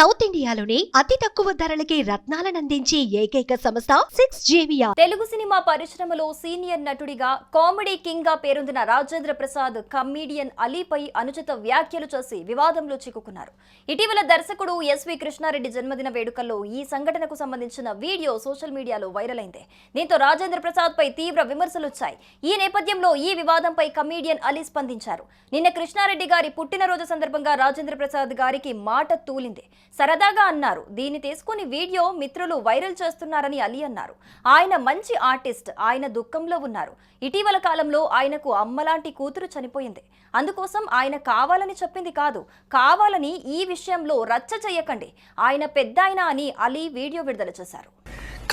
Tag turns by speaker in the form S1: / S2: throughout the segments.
S1: South ఇండియాలోని అతి తక్కువ ధరలకి రత్నాలనందించే ఏకైక సంస్థ 6JVR.
S2: తెలుగు సినిమా పరిశ్రమలో సీనియర్ నటుడిగా కామెడీ కింగ్ గా పేరొందిన రాజేంద్ర ప్రసాద్ కమీడియన్ అలీపై అనుచిత వ్యాఖ్యలు చేసి వివాదంలో చిక్కుకున్నారు. ఇటీవల దర్శకుడు ఎస్వి కృష్ణారెడ్డి జన్మదిన వేడుకల్లో ఈ సంఘటనకు సంబంధించిన వీడియో సోషల్ మీడియాలో వైరల్ అయింది. దీంతో రాజేంద్ర ప్రసాద్ పై తీవ్ర విమర్శలు వచ్చాయి. ఈ నేపథ్యంలో ఈ వివాదంపై కమీడియన్ అలీ స్పందించారు. నిన్న కృష్ణారెడ్డి గారి పుట్టినరోజు సందర్భంగా రాజేంద్ర ప్రసాద్ గారికి మాట తూలింది. సరదాగా అన్నారు. దీన్ని తీసుకుని వీడియో మిత్రులు వైరల్ చేస్తున్నారని అలీ అన్నారు. ఆయన మంచి ఆర్టిస్ట్, ఆయన దుఃఖంలో ఉన్నారు. ఇటీవల కాలంలో ఆయనకు అమ్మలాంటి కూతురు చనిపోయింది. అందుకోసం ఆయన కావాలని చెప్పింది కాదు, కావాలని ఈ విషయంలో రచ్చ చెయ్యకండి, ఆయన పెద్దాయన అని అలీ వీడియో విడుదల చేశారు.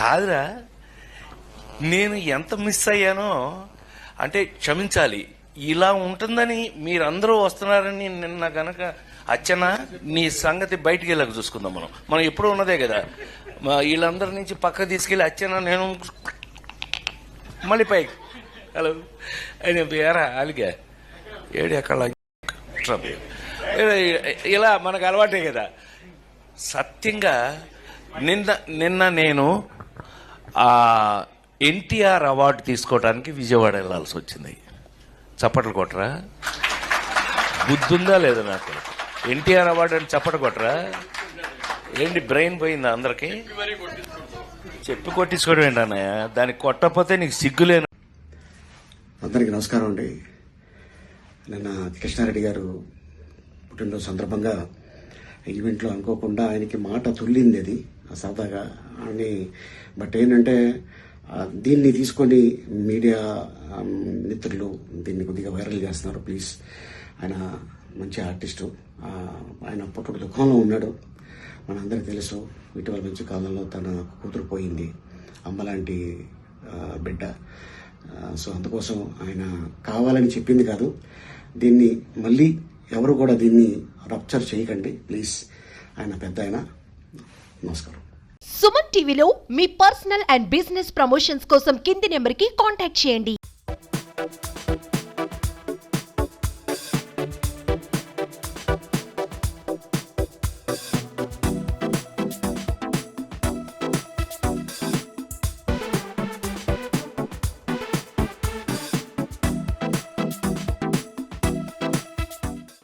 S3: కాదురా, నేను ఎంత మిస్ అయ్యానో అంటే క్షమించాలి. ఇలా ఉంటుందని మీరందరూ వస్తున్నారని నిన్న గనక అచ్చనా నీ సంగతి బయటికి వెళ్ళక చూసుకుందాం. మనం ఎప్పుడూ ఉన్నదే కదా. వీళ్ళందరి నుంచి పక్క తీసుకెళ్ళి అచ్చనా నేను మళ్ళీ పైకి హలో అని వేరా అలిగా ఏడు ఎక్కడ ఇలా మనకు అలవాటే కదా. సత్యంగా నిన్న నేను ఎన్టీఆర్ అవార్డు తీసుకోవడానికి విజయవాడ వెళ్ళాల్సి వచ్చింది. చప్పట్లు కొట్టరా? బుద్ధుందా లేదా నాకు? ఎన్టీఆర్ అవార్డు అని చప్పట్లు కొట్టరా? ఏంటి బ్రెయిన్ పోయిందా అందరికి? చెప్పి కొట్టించుకోవడం ఏంటన్నయ్య? దానికి కొట్టకపోతే నీకు సిగ్గులేను.
S4: అందరికీ నమస్కారం అండి. నిన్న కృష్ణారెడ్డి గారు పుట్టినరోజు సందర్భంగా ఈవెంట్లో అనుకోకుండా ఆయనకి మాట తుల్లింది. అది సరదాగా అని. బట్ ఏంటంటే దీన్ని తీసుకొని మీడియా మిత్రులు దీన్ని కొద్దిగా వైరల్ చేస్తున్నారు. ప్లీజ్, ఆయన మంచి ఆర్టిస్టు, ఆయన పుట్టుక దుఃఖంలో ఉన్నాడు. మనందరికీ తెలుసు. ఇటీవల మంచి కాలంలో తన కూతురు పోయింది, అమ్మలాంటి బిడ్డ. సో అందుకోసం ఆయన కావాలని చెప్పింది కాదు. దీన్ని మళ్ళీ ఎవరు కూడా దీన్ని రప్చర్ చేయకండి ప్లీజ్. ఆయన పెద్ద ఆయన. నమస్కారం.
S1: సుమన్ టీవీలో మీ పర్సనల్ అండ్ బిజినెస్ ప్రమోషన్స్ కోసం కింది నెంబర్కి కాంటాక్ట్ చేయండి.